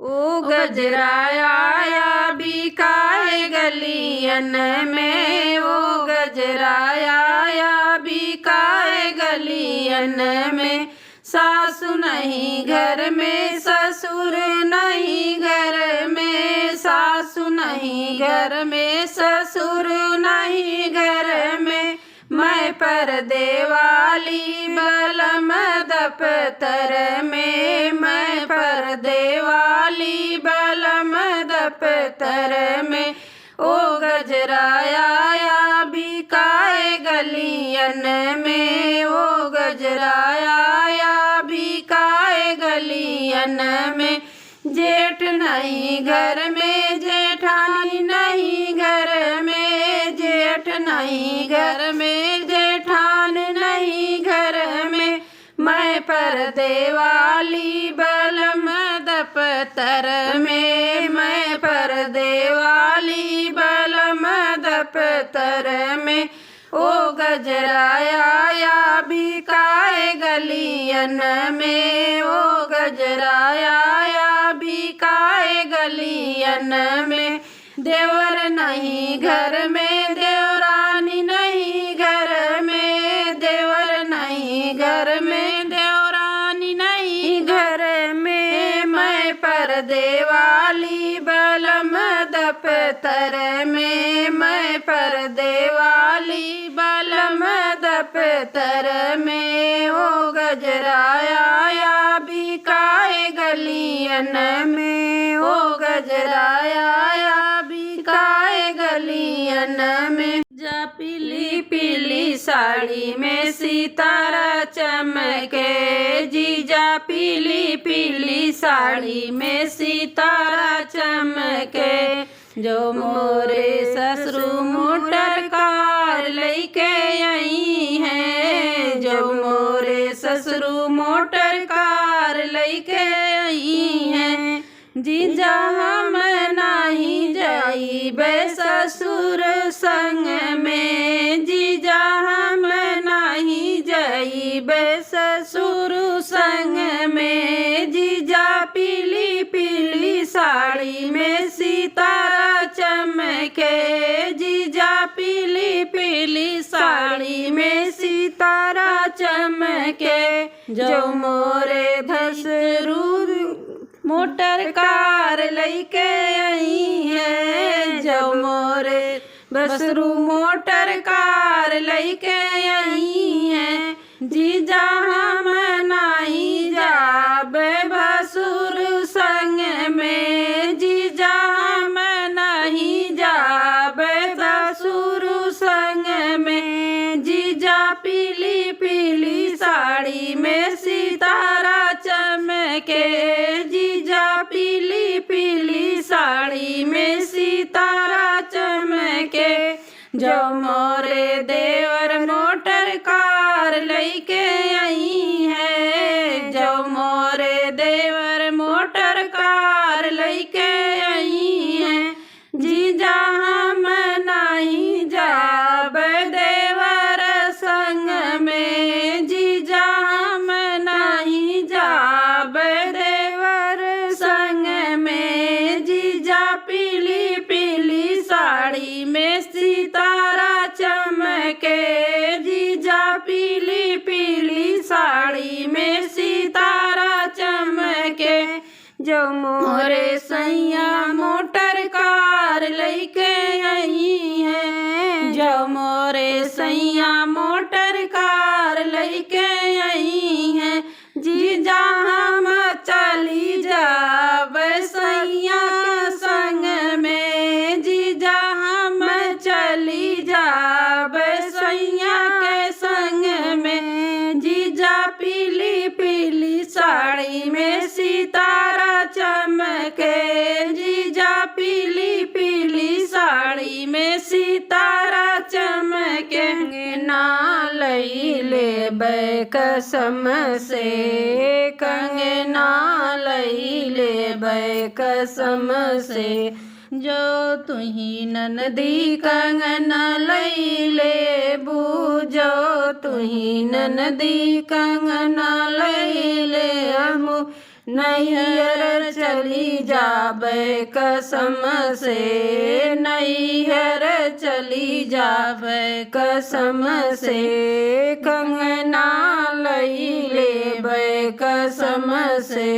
ओ गजरा आया बिकाए गलियन में, ओ गजरा आया बिकाए गलियन में। सासु नहीं घर में ससुर नहीं घर में, सासु नहीं घर में ससुर नहीं घर में। मैं पर्दे वाली बलम दफ्तर में, मैं पर्दे वाली बलम दफ्तर में। ओ गजरा आया बिकाए गलियन में, ओ गजरा आया बिकाए गलियन में। जेठ नहीं घर में जेठानी नहीं घर में, जेठ नहीं घर में जेठान नहीं घर में। मैं पर्दे वाली बलम दफ्तर में, मैं पर्दे वाली बलम दफ्तर में। ओ गजरा आया बिकाए गलियन में, ओ गजरा आया बिकाए गलियन में। देवर नहीं घर में देवरानी नहीं घर में, देवर नहीं घर में देवरानी नहीं घर में। मैं पर्दे वाली बलम दफ्तर में, मैं पर्दे वाली बलम दफ्तर में। ओ गजरा आया बिकाए गलियन में, ओ गजरा आया बिकाए गलियन में। जा पीली पीली साड़ी में सितारा चमके, जीजा पीली पीली साड़ी में सितारा चमके। जो मोरे ससुर मोटर कार लेके आई हैं, जो मोरे ससुर मोटर कार लेके आई हैं। जीजा हम नहीं जाइबे ससुर संग में, जीजा हम नहीं जाइबे ससुर संग में। जीजा पीली पीली साड़ी में सितारा चमके, जीजा पीली पीली साड़ी में सितारा चमके। जो मोरे धसरू मोटर कार लेके आई है, जो मोरे बसरू मोटर कार लेके आई है। जीजा हम नहीं जाबे भसुर संग में, जीजा हम नहीं जाबे भसुर संग में। जीजा पीली पीली साड़ी में सितारा चमके, जीजा पीली पीली साड़ी में सितारा चमके। जो मोरे देवर मोटर कार लेके आई है, जो मोरे देवर मोटर कार लेके आई है। जीजा हम नहीं जाब देवर संग में, जीजा हम नहीं जाब देवर संग में। जीजा पीली पीली साड़ी में सितारा चमके, जीजा पीली पीली साड़ी में सितारा चमके। जो मोरे सैया मोटर कार लेके आई है, जो मोरे सैया मोटर कार लेके आई है। जीजा हम चली जाब सैया संग में, जीजा हम चली जाब सैया के संग में। जीजा पीली पीली साड़ी में सितारा चमके, जीजा पीली पीली साड़ी में सितारा चमके। ना लैले कसम से कंगना लैले कसम से। जो तुही ननदी कंगना लैले बूझो, तुही ननदी कंगना लैले हमू। नैहर चली जाबे कसम से, नैहर चली जाबे कसम से, कंगना लई लेबे कसम से,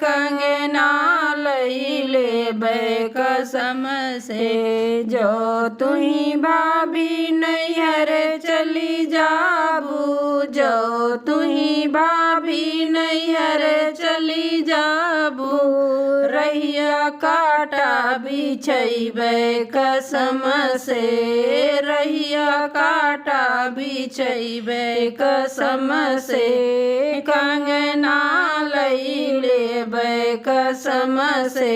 कंगना लई लेबे कसम से। जो तुही भाभी नैहर चली जाबू, जो तुही भाभी नैहर चली जाबू, रहिया काटा बिछैबे कसम से, रहिया काटा बिछैबे कसम से, कंगना लई लेबे कसम से,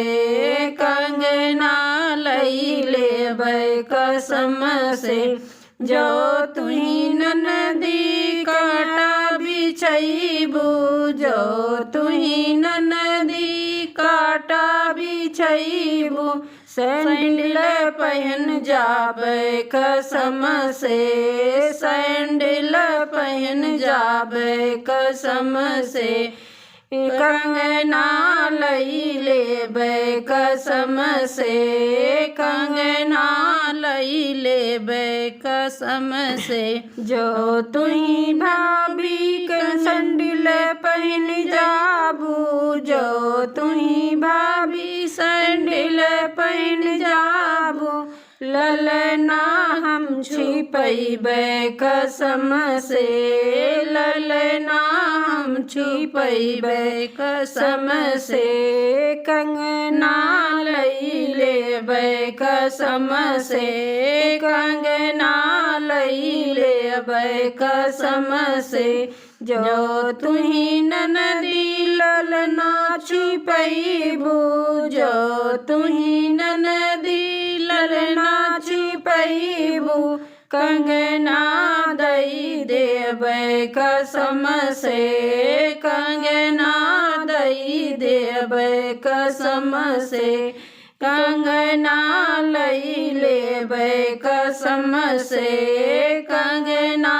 कंगना लई लेबे कसम से। जो तुही ननदी काटा बिछैबू, जो तुही ननदी काटा बिछैबू, सैंडल पहन जाबे कसम से, सैंडल पहन जाबे कसम से, कंगना लई लेबे कसम से, कंगना लई लेबे कसम से। जो तुही भाभी के सैंडल पहन जाबू, जो तुही भाभी सैंडल पहन जाबू, ललना हम छिपैबे कसम से, ललना हम छिपैबे कसम से, कंगना लई लेबे कसम से, कंगना लई लेबे कसम से। जो तुही ननदी ललना छिपैबू, जो तुही ननदी ललना छिपैबू, कंगना दई देबे कसम से, कंगना दई देबे कसम से, कंगना लई लेबे कसम से, कंगना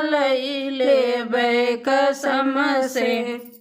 लई लेबे कसम से।